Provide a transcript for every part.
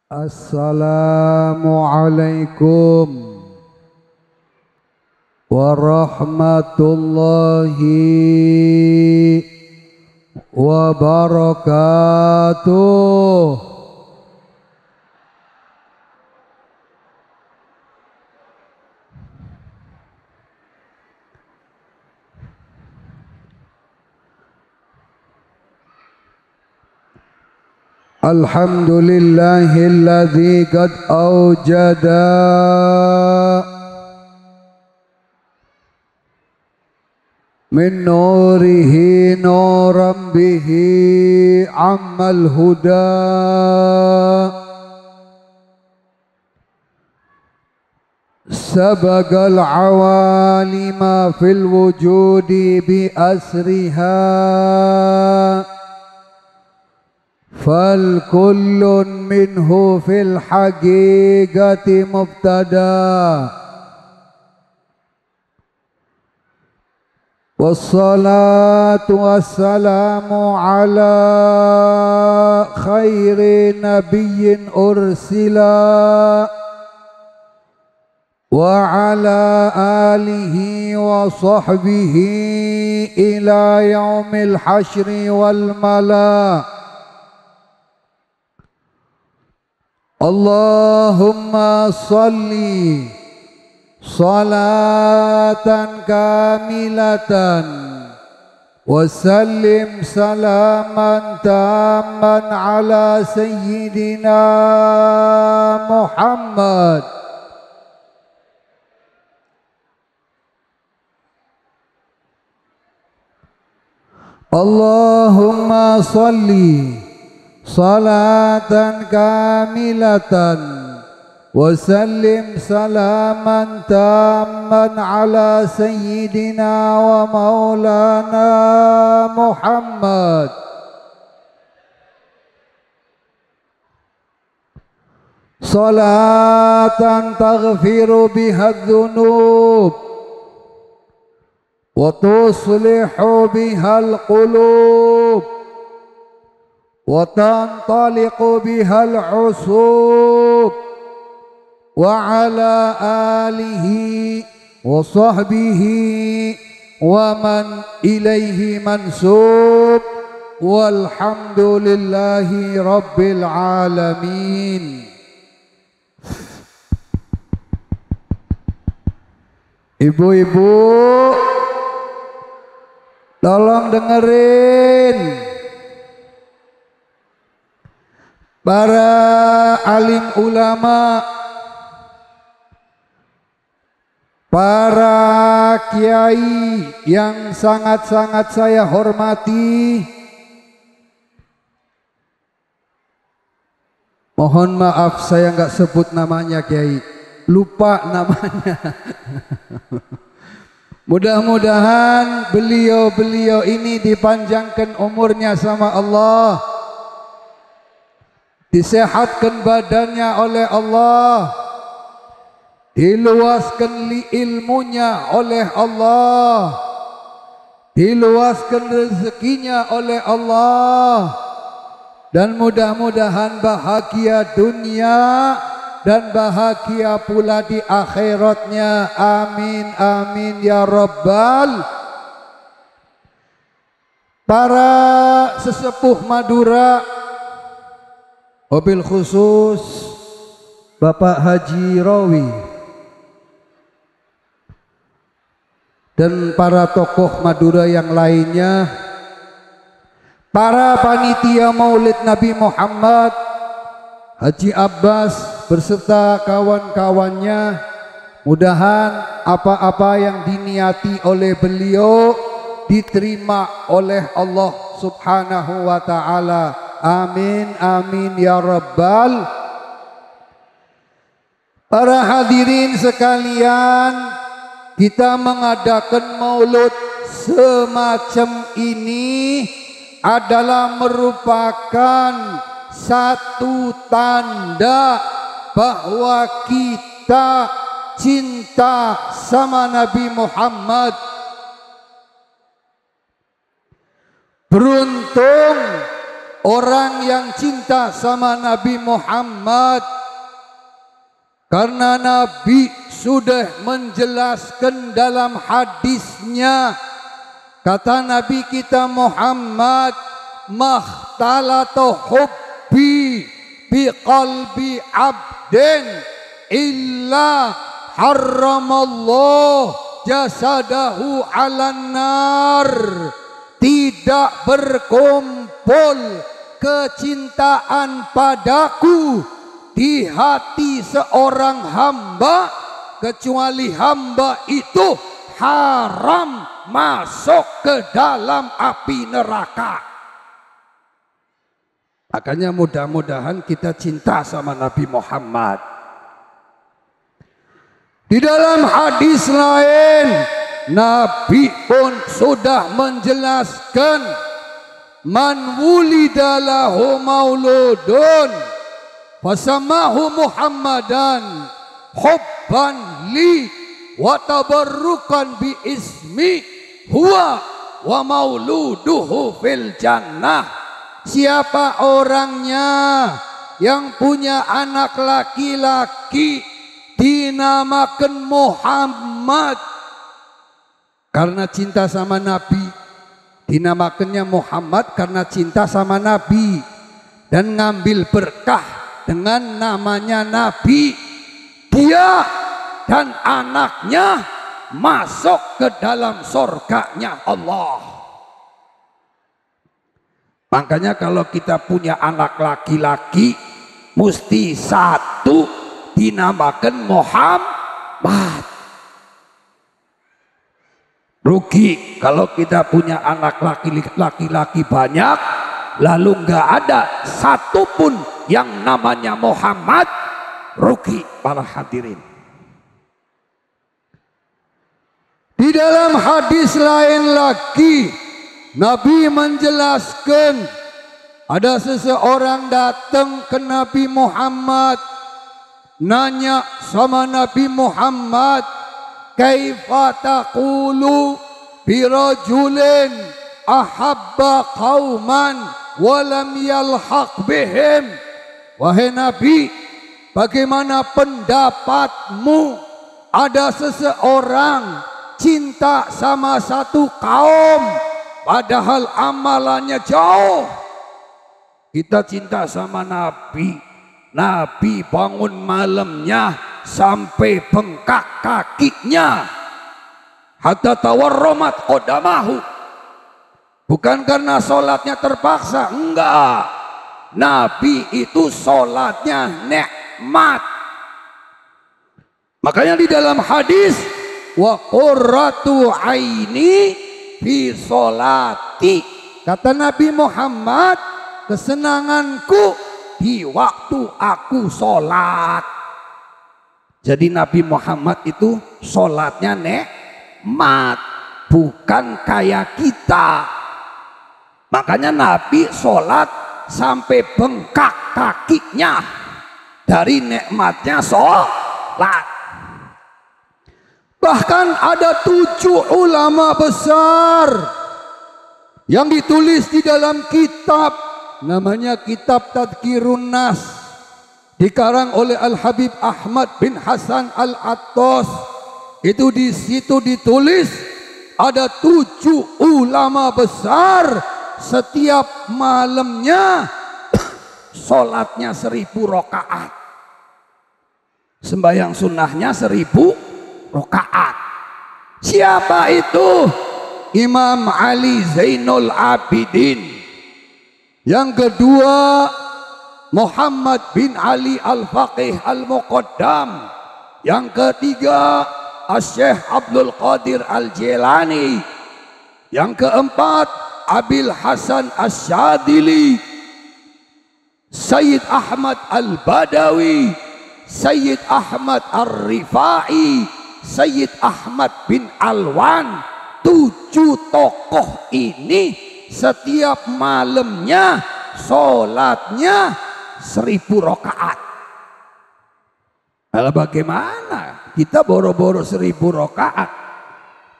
Assalamualaikum warahmatullahi wabarakatuh. Alhamdulillahilladzi qad awjada min nurihi nuran bihi ammal huda sabagal awalima fil wujudi bi asriha fal kullun minhu fil haqiqati mubtada wassalatu wassalamu ala khairi nabiyyin ursila wa ala alihi wa sahbihi ila yaumil hasyri wal mala. Allahumma salli salatan kamilatan wa sallim salaman tamman ala sayyidina Muhammad Allahumma salli salatan kamilatan wa sallim salaman tamman ala sayyidina wa maulana Muhammad salatan taghfiru biha dhunub wa tuslihu biha al-qulub wa tantaliqu bihal usub wa ala alihi wa sahbihi wa man ilaihi mansub walhamdulillahi rabbil alamin. Ibu-ibu tolong dengerin. Para alim ulama, para kiai yang sangat-sangat saya hormati, mohon maaf saya nggak sebut namanya kiai, lupa namanya. Mudah-mudahan beliau-beliau ini dipanjangkan umurnya sama Allah, disehatkan badannya oleh Allah, diluaskan ilmunya oleh Allah, diluaskan rezekinya oleh Allah, dan mudah-mudahan bahagia dunia dan bahagia pula di akhiratnya. Amin amin ya rabbal. Para sesepuh Madura, wabil khusus Bapak Haji Rawi dan para tokoh Madura yang lainnya, para panitia Maulid Nabi Muhammad, Haji Abbas beserta kawan-kawannya, mudahan apa-apa yang diniati oleh beliau diterima oleh Allah Subhanahu wa ta'ala. Amin amin ya rabbal. Para hadirin sekalian, kita mengadakan maulud semacam ini adalah merupakan satu tanda bahwa kita cinta sama Nabi Muhammad. Beruntung orang yang cinta sama Nabi Muhammad, karena Nabi sudah menjelaskan dalam hadisnya. Kata Nabi kita Muhammad, makhtalatu hubbi bi qalbi abdin illa harramallahu jasadahu 'alan nar. Tidak berkumpul kecintaan padaku di hati seorang hamba kecuali hamba itu haram masuk ke dalam api neraka. Makanya mudah-mudahan kita cinta sama Nabi Muhammad. Di dalam hadis lain Nabi pun sudah menjelaskan, man wulida lahu mauludun fasamahu Muhammadan hubban li wa tabarrukan bi ismi huwa wa mauluduhu fil jannah. Siapa orangnya yang punya anak laki-laki dinamakan Muhammad karena cinta sama Nabi, dinamakannya Muhammad karena cinta sama Nabi dan ngambil berkah dengan namanya Nabi, dia dan anaknya masuk ke dalam surganya Allah. Makanya kalau kita punya anak laki-laki mesti satu dinamakan Muhammad. Rugi kalau kita punya anak laki-laki banyak lalu nggak ada satupun yang namanya Muhammad, rugi para hadirin. Di dalam hadis lain lagi Nabi menjelaskan, ada seseorang datang ke Nabi Muhammad, nanya sama Nabi Muhammad, kaifa taqulu bi rajulin ahabba qauman wa lam yalhaq bihim. Wahai Nabi, bagaimana pendapatmu ada seseorang cinta sama satu kaum padahal amalannya jauh. Kita cinta sama Nabi, Nabi bangun malamnya sampai bengkak kakinya, hatta tawarromat qodamahu. Bukan karena sholatnya terpaksa, enggak. Nabi itu sholatnya nikmat. Makanya di dalam hadis, wa qurratu aini fi sholati, kata Nabi Muhammad, kesenanganku di waktu aku sholat. Jadi Nabi Muhammad itu sholatnya nikmat, bukan kayak kita. Makanya Nabi sholat sampai bengkak kakinya dari nikmatnya sholat. Bahkan ada 7 ulama besar yang ditulis di dalam kitab, namanya kitab Tadhkirun Nas, dikarang oleh Al-Habib Ahmad bin Hasan Al-Attas. Itu di situ ditulis ada 7 ulama besar, setiap malamnya sholatnya 1000 rakaat, sembahyang sunnahnya 1000 rakaat. Siapa itu? Imam Ali Zainul Abidin. Yang kedua Muhammad bin Ali Al-Faqih Al-Muqaddam. Yang ketiga Syekh Abdul Qadir Al-Jilani. Yang keempat Abil Hasan Asyadili, Sayyid Ahmad Al-Badawi, Sayyid Ahmad Ar-Rifai, Sayyid Ahmad bin Alwan. 7 tokoh ini setiap malamnya sholatnya 1000 rakaat. Lalu bagaimana kita boro-boro 1000 rakaat?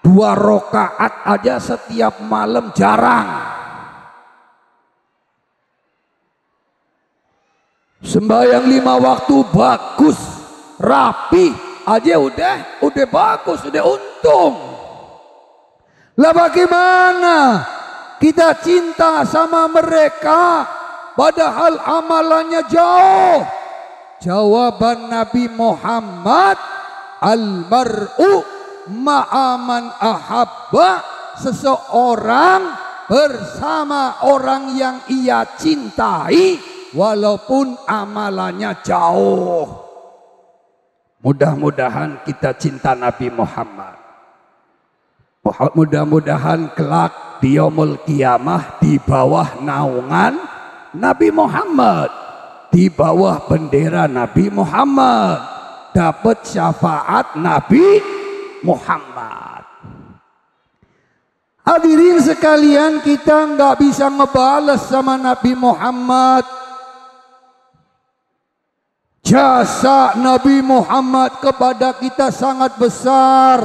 2 rakaat aja setiap malam jarang. Sembahyang 5 waktu bagus, rapi aja udah bagus, udah untung. Lah bagaimana kita cinta sama mereka padahal amalannya jauh? Jawaban Nabi Muhammad, almar'u ma'aman ahabba, seseorang bersama orang yang ia cintai walaupun amalannya jauh. Mudah-mudahan kita cinta Nabi Muhammad. Mudah-mudahan kelak di yaumul qiyamah di bawah naungan Nabi Muhammad, di bawah bendera Nabi Muhammad, dapat syafaat Nabi Muhammad. Hadirin sekalian, kita nggak bisa ngebales sama Nabi Muhammad. Jasa Nabi Muhammad kepada kita sangat besar.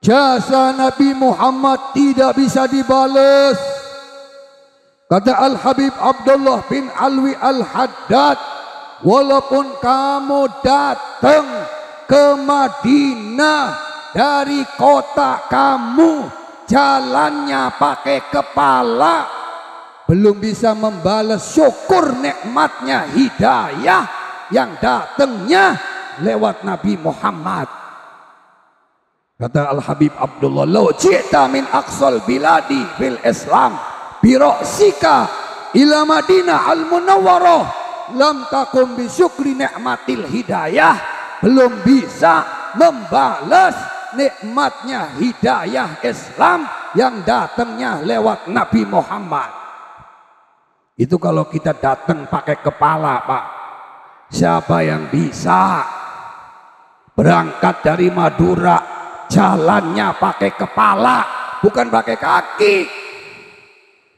Jasa Nabi Muhammad tidak bisa dibales. Kata Al-Habib Abdullah bin Alwi Al-Haddad, walaupun kamu datang ke Madinah dari kota kamu, jalannya pakai kepala, belum bisa membalas syukur nikmatnya hidayah yang datangnya lewat Nabi Muhammad. Kata Al-Habib Abdullah, "Law ji'ta min aqsal biladi fil Islam bi ra'sika ila Madinah al-Munawwarah lam takum bi syukri nikmatil hidayah." Belum bisa membalas nikmatnya hidayah Islam yang datangnya lewat Nabi Muhammad. Itu kalau kita datang pakai kepala, Pak. Siapa yang bisa berangkat dari Madura jalannya pakai kepala, bukan pakai kaki,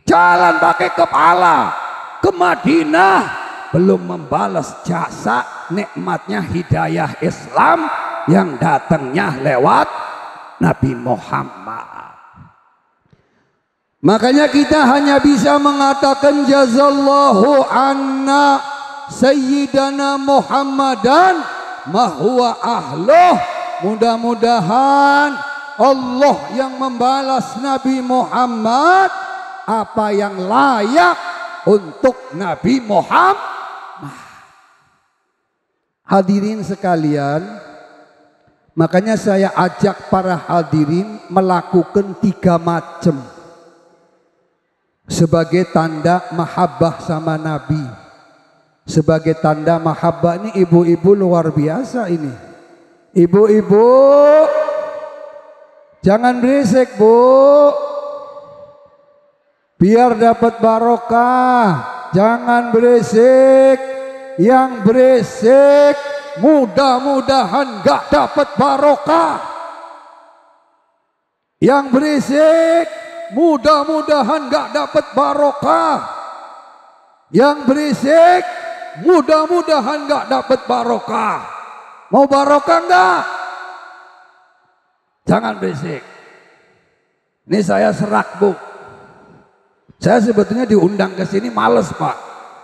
jalan pakai kepala ke Madinah, belum membalas jasa nikmatnya hidayah Islam yang datangnya lewat Nabi Muhammad. Makanya kita hanya bisa mengatakan jazallahu anna sayyidana Muhammadan ma huwa ahluh. Mudah-mudahan Allah yang membalas Nabi Muhammad apa yang layak untuk Nabi Muhammad. Hadirin sekalian, makanya saya ajak para hadirin melakukan 3 macam sebagai tanda mahabbah sama Nabi. Sebagai tanda mahabbah ini ibu-ibu luar biasa ini. Ibu-ibu jangan berisik, Bu, biar dapat barokah. Jangan berisik, yang berisik mudah-mudahan gak dapat barokah. Yang berisik mudah-mudahan gak dapat barokah. Yang berisik mudah-mudahan gak dapat barokah. Mau barokah enggak? Jangan berisik. Ini saya serak, Bu. Saya sebetulnya diundang ke sini males, Pak.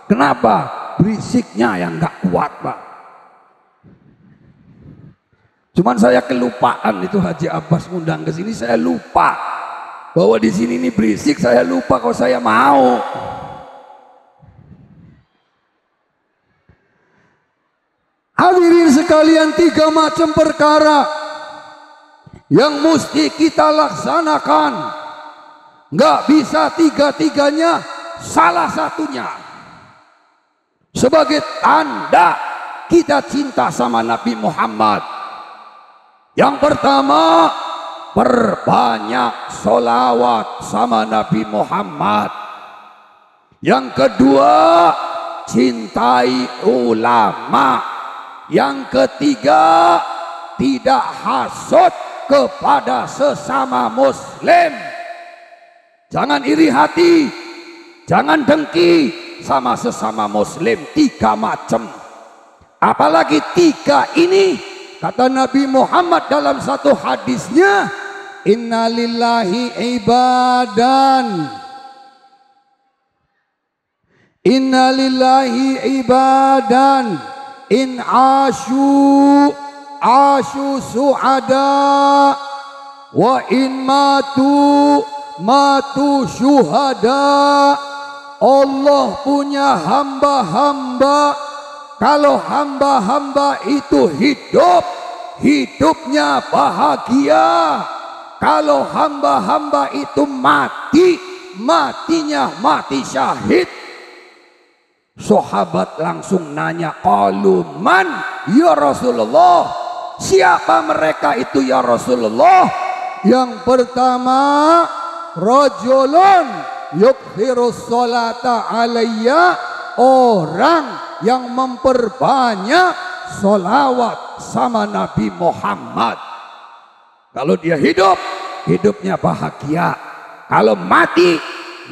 Kenapa? Berisiknya yang enggak kuat, Pak. Cuman saya kelupaan, itu Haji Abbas ngundang ke sini, saya lupa bahwa di sini ini berisik. Saya lupa kalau saya mau. Hadirin sekalian, 3 macam perkara yang mesti kita laksanakan. Nggak bisa 3-3-nya, salah satunya. Sebagai tanda kita cinta sama Nabi Muhammad. Yang pertama, perbanyak sholawat sama Nabi Muhammad. Yang kedua, cintai ulama. Yang ketiga, tidak hasud kepada sesama muslim. Jangan iri hati, jangan dengki sama sesama muslim. 3 macam. Apalagi 3 ini, kata Nabi Muhammad dalam satu hadisnya, innalillahi ibadan Inna lillahi ibadan in asyu su'ada wa in matu syuhada. Allah punya hamba-hamba, kalau hamba-hamba itu hidup, hidupnya bahagia. Kalau hamba-hamba itu mati, matinya mati syahid. Sahabat langsung nanya, qalu man ya Rasulullah, siapa mereka itu ya Rasulullah? Yang pertama, rajulun yukthirus sholata alayya, orang yang memperbanyak sholawat sama Nabi Muhammad. Kalau dia hidup, hidupnya bahagia. Kalau mati,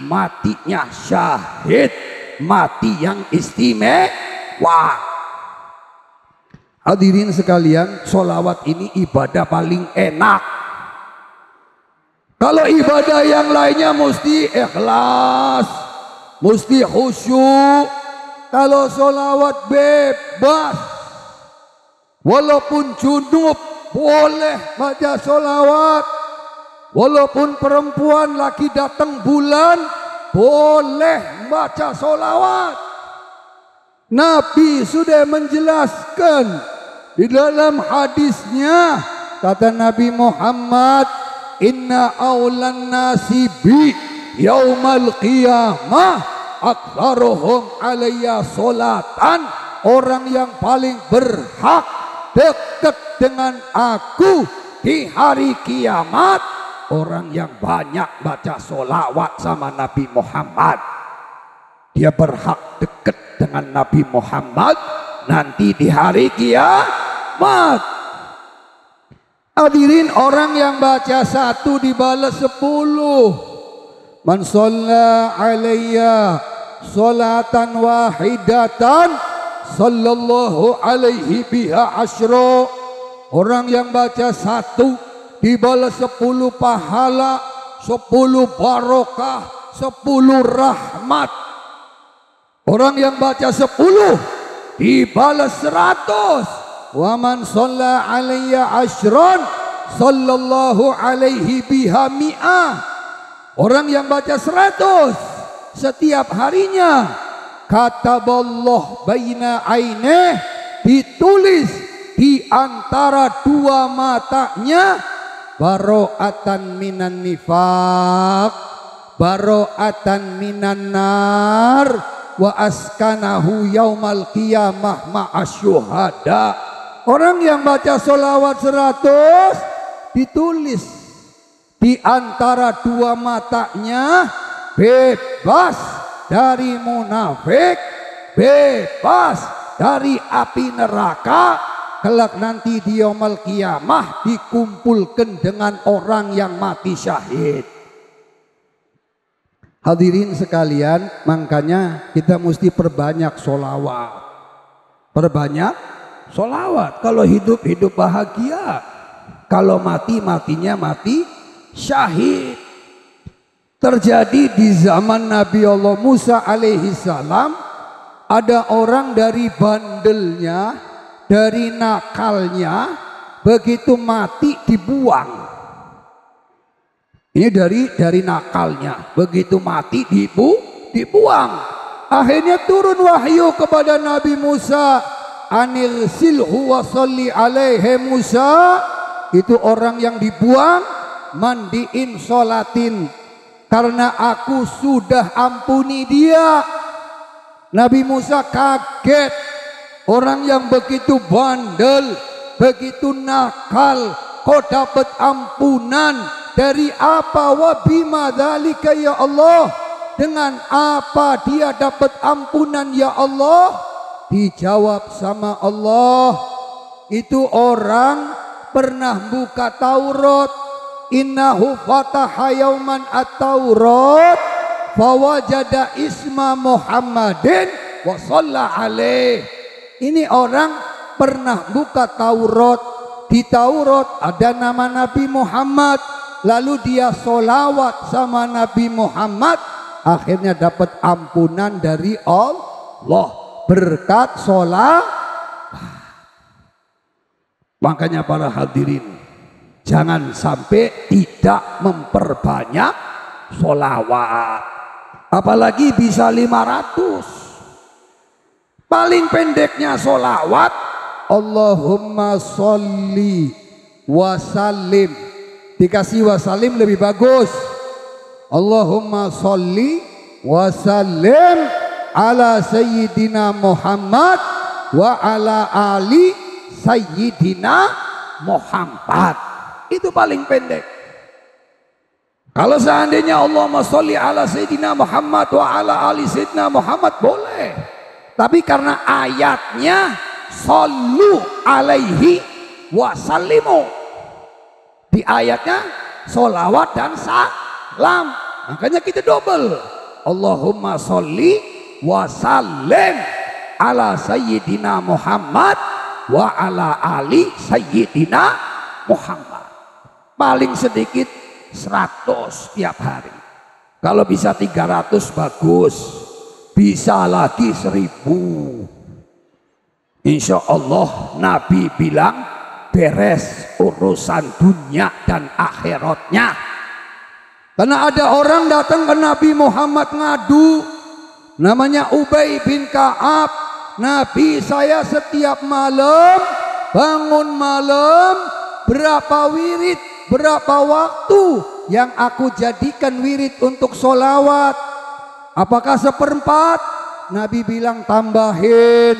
matinya syahid, mati yang istimewa. Hadirin sekalian, sholawat ini ibadah paling enak. Kalau ibadah yang lainnya mesti ikhlas, mesti khusyuk. Kalau sholawat bebas, walaupun junub boleh baca sholawat, walaupun perempuan lagi datang bulan boleh baca sholawat. Nabi sudah menjelaskan di dalam hadisnya, kata Nabi Muhammad, inna awlan nasi bi yaumal qiyamah aktsaruhum alayya sholatan. Orang yang paling berhak dekat dengan aku di hari kiamat, orang yang banyak baca sholawat sama Nabi Muhammad. Dia berhak dekat dengan Nabi Muhammad nanti di hari kiamat. Hadirin, orang yang baca satu dibalas 10. Man shalla alayya sholatan wahidatan sallallahu alaihi biha asyra. Orang yang baca satu dibalas 10 pahala, 10 barokah, 10 rahmat. Orang yang baca 10 dibalas 100. Wa man shalla alayya asyran sallallahu alaihi biha mi'ah. Orang yang baca 100 setiap harinya, kataballah baina ainih, ditulis di antara dua matanya, baro'atan minan nifaq, baro'atan minan nar, wa askanahu yaumal qiyamah ma'asyuhada. Orang yang baca sholawat 100 ditulis di antara dua matanya, bebas dari munafik, bebas dari api neraka. Kelak nanti di yaumul qiyamah dikumpulkan dengan orang yang mati syahid. Hadirin sekalian, makanya kita mesti perbanyak sholawat. Perbanyak sholawat. Kalau hidup, hidup bahagia. Kalau mati, matinya mati syahid. Terjadi di zaman Nabi Allah Musa alaihi salam, ada orang dari bandelnya, dari nakalnya, begitu mati dibuang. Ini dari nakalnya, begitu mati dibuang. Akhirnya turun wahyu kepada Nabi Musa, anil silhu wa salli alaihi Musa. Itu orang yang dibuang, mandiin sholatin, karena aku sudah ampuni dia. Nabi Musa kaget, orang yang begitu bandel, begitu nakal, kok dapat ampunan? Dari apa? Wa bima dzalika ya Allah, dengan apa dia dapat ampunan ya Allah? Dijawab sama Allah, itu orang pernah buka Taurat. Innahu fataha yauman at-Taurat fawajada isma Muhammadin wa shalla alaih. Ini orang pernah buka Taurat, di Taurat ada nama Nabi Muhammad, lalu dia sholawat sama Nabi Muhammad, akhirnya dapat ampunan dari Allah berkat sholat. Makanya para hadirin, jangan sampai tidak memperbanyak sholawat, apalagi bisa 500. Paling pendeknya sholawat Allahumma sholli wa sallim, dikasih wasallim lebih bagus. Allahumma sholli wa sallim ala sayyidina Muhammad wa ala ali sayyidina Muhammad. Itu paling pendek. Kalau seandainya Allahumma sholli ala sayyidina Muhammad wa ala ali sayyidina Muhammad boleh, tapi karena ayatnya shollu alaihi wa sallimu, di ayatnya sholawat dan salam, makanya kita double. Allahumma sholli wa sallim ala sayyidina Muhammad wa ala ali sayyidina Muhammad. Paling sedikit 100 tiap hari. Kalau bisa 300 bagus, bisa lagi 1000. Insya Allah Nabi bilang beres urusan dunia dan akhiratnya. Karena ada orang datang ke Nabi Muhammad ngadu, namanya Ubay bin Ka'ab. Nabi, saya setiap malam bangun malam, berapa wirid, berapa waktu yang aku jadikan wirid untuk sholawat? Apakah 1/4? Nabi bilang tambahin.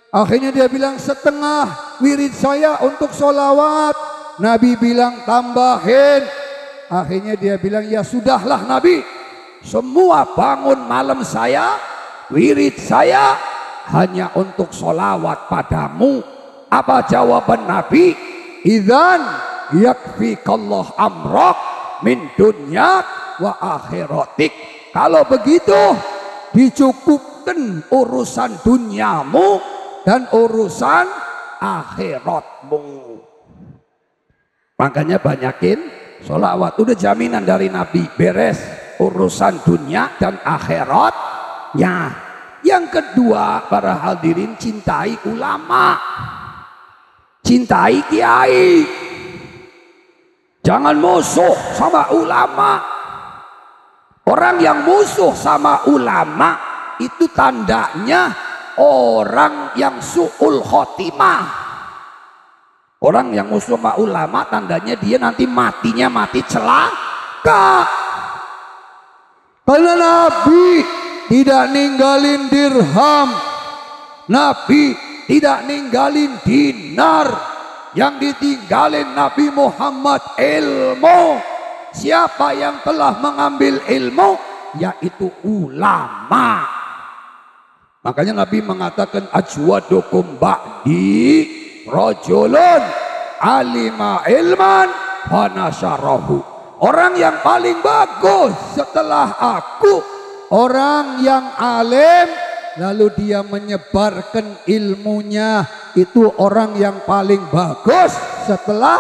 Akhirnya dia bilang 1/2 wirid saya untuk sholawat. Nabi bilang tambahin. Akhirnya dia bilang ya sudahlah Nabi, semua bangun malam saya, wirid saya hanya untuk sholawat padamu. Apa jawaban Nabi? Idzan yakfikallah amrak min dunyak wa akhiratik. Kalau begitu dicukupkan urusan duniamu dan urusan akhiratmu. Makanya banyakin sholawat, udah jaminan dari Nabi, beres urusan dunia dan akhiratnya. Yang kedua para hadirin, cintai ulama, cintai kiai, jangan musuh sama ulama. Orang yang musuh sama ulama itu tandanya orang yang su'ul khotimah. Orang yang musuh sama ulama tandanya dia nanti matinya mati celaka. Karena Nabi tidak ninggalin dirham, Nabi tidak ninggalin dinar. Yang ditinggalin Nabi Muhammad ilmu. Siapa yang telah mengambil ilmu? Yaitu ulama. Makanya Nabi mengatakan ajwadukum ba'di rajulun alima ilman wa nasyarahu. Orang yang paling bagus setelah aku, orang yang alim lalu dia menyebarkan ilmunya. Itu orang yang paling bagus setelah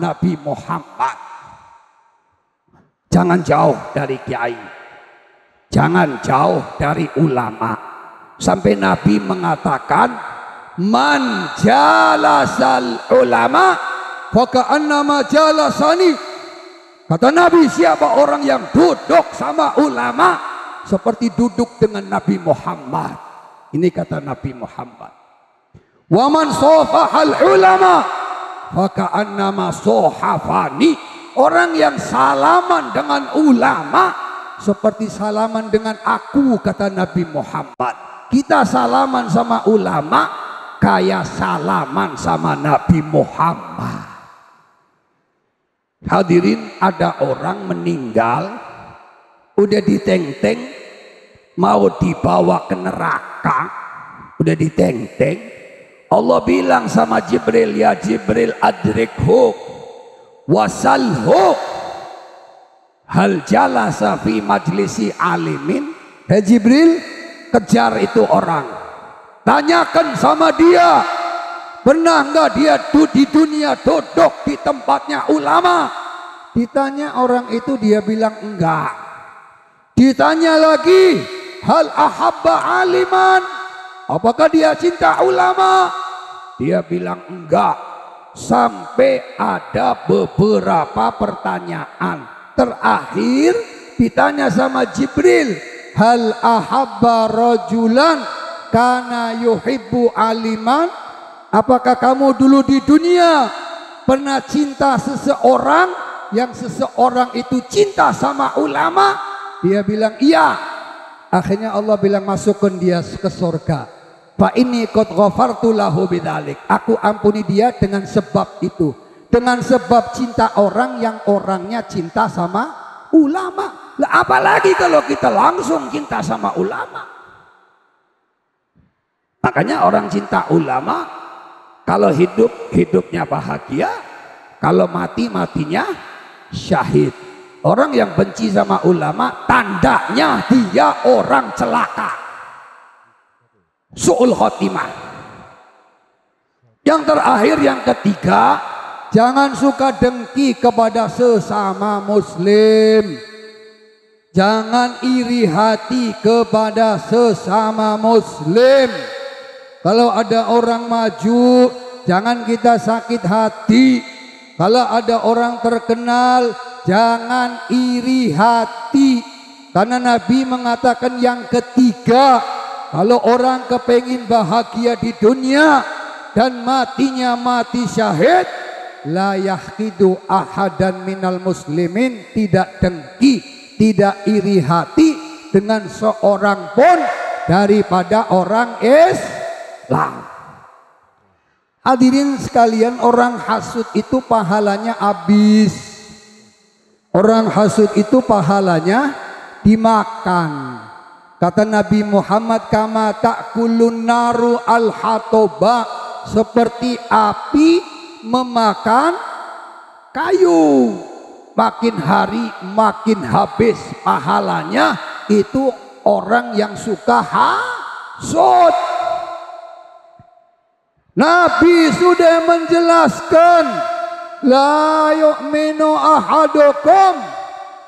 Nabi Muhammad. Jangan jauh dari kiai, jangan jauh dari ulama. Sampai Nabi mengatakan man jalasal ulama faka'annama jalasani. Kata Nabi, siapa orang yang duduk sama ulama seperti duduk dengan Nabi Muhammad. Ini kata Nabi Muhammad. Wa man sofahal ulama faka'annama sohafani. Orang yang salaman dengan ulama seperti salaman dengan aku, kata Nabi Muhammad. Kita salaman sama ulama kayak salaman sama Nabi Muhammad. Hadirin, ada orang meninggal udah diteng-teng mau dibawa ke neraka, udah diteng-teng. Allah bilang sama Jibril, ya Jibril adrikhu wasalhu hal jalasa fi majlisi alimin. Hei Jibril, kejar itu orang, tanyakan sama dia, pernah enggak dia di dunia duduk di tempatnya ulama? Ditanya orang itu, dia bilang enggak. Ditanya lagi, hal ahabba aliman, apakah dia cinta ulama? Dia bilang enggak. Sampai ada beberapa pertanyaan. Terakhir ditanya sama Jibril, hal ahabba rajulan kana yuhibbu aliman, apakah kamu dulu di dunia pernah cinta seseorang yang seseorang itu cinta sama ulama? Dia bilang iya. Akhirnya Allah bilang masukkan dia ke surga. Fa inni qad ghafartu lahu bidzalik. Aku ampuni dia dengan sebab itu. Dengan sebab cinta orang yang orangnya cinta sama ulama. Lah apalagi kalau kita langsung cinta sama ulama. Makanya orang cinta ulama kalau hidup hidupnya bahagia, kalau mati matinya syahid. Orang yang benci sama ulama tandanya dia orang celaka, su'ul khotimah. Yang terakhir, yang ketiga, jangan suka dengki kepada sesama muslim. Jangan iri hati kepada sesama muslim. Kalau ada orang maju, jangan kita sakit hati. Kalau ada orang terkenal, jangan iri hati. Karena Nabi mengatakan yang ketiga, kalau orang kepengin bahagia di dunia dan matinya mati syahid, la yahqidu ahadan minal muslimin, tidak dengki, tidak iri hati dengan seorang pun daripada orang Islam. Hadirin sekalian, orang hasud itu pahalanya habis. Orang hasud itu pahalanya dimakan. Kata Nabi Muhammad, kama ta'kulun naru al-hatoba, seperti api memakan kayu. Makin hari makin habis pahalanya. Itu orang yang suka hasud. Nabi sudah menjelaskan, la yu'minu ahadukum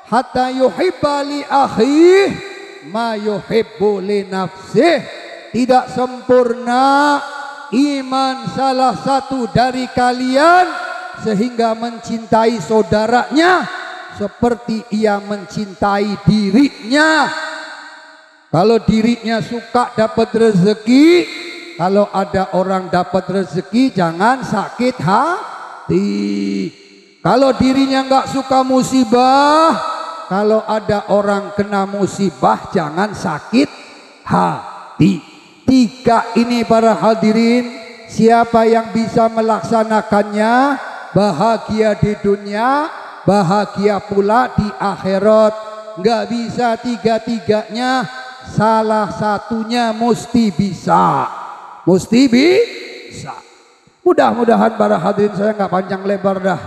hatta yuhibba li akhihi ma yuhibbu li nafsih. Tidak sempurna iman salah satu dari kalian sehingga mencintai saudaranya seperti ia mencintai dirinya. Kalau dirinya suka dapat rezeki, kalau ada orang dapat rezeki jangan sakit hati. Kalau dirinya nggak suka musibah, kalau ada orang kena musibah jangan sakit hati. Tiga ini para hadirin, siapa yang bisa melaksanakannya, bahagia di dunia, bahagia pula di akhirat. Nggak bisa tiga-tiganya, salah satunya mesti bisa. Mesti bisa. Mudah-mudahan para hadirin, saya nggak panjang lebar dah,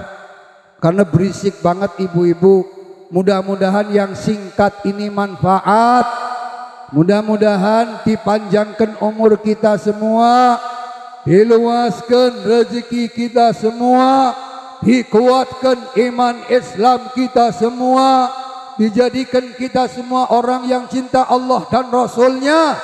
karena berisik banget ibu-ibu. Mudah-mudahan yang singkat ini manfaat. Mudah-mudahan dipanjangkan umur kita semua, diluaskan rezeki kita semua, dikuatkan iman Islam kita semua, dijadikan kita semua orang yang cinta Allah dan Rasulnya,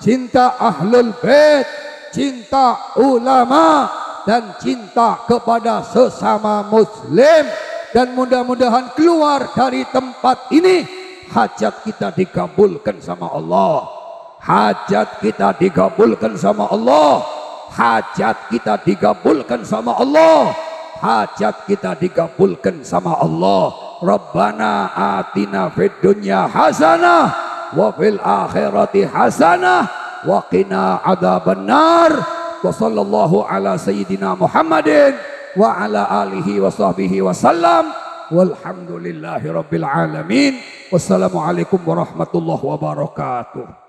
cinta ahlul bait, cinta ulama, dan cinta kepada sesama muslim. Dan mudah-mudahan keluar dari tempat ini hajat kita dikabulkan sama Allah. Hajat kita dikabulkan sama Allah. Hajat kita dikabulkan sama Allah. Hajat kita dikabulkan sama Allah. Rabbana atina fid dunya hasanah wa fil akhirati hasanah wa qina adzabannar. Wa sallallahu ala sayyidina Muhammadin wa ala alihi wa sahbihi wa sallam. Walhamdulillahi rabbil alamin. Wassalamualaikum warahmatullahi wabarakatuh.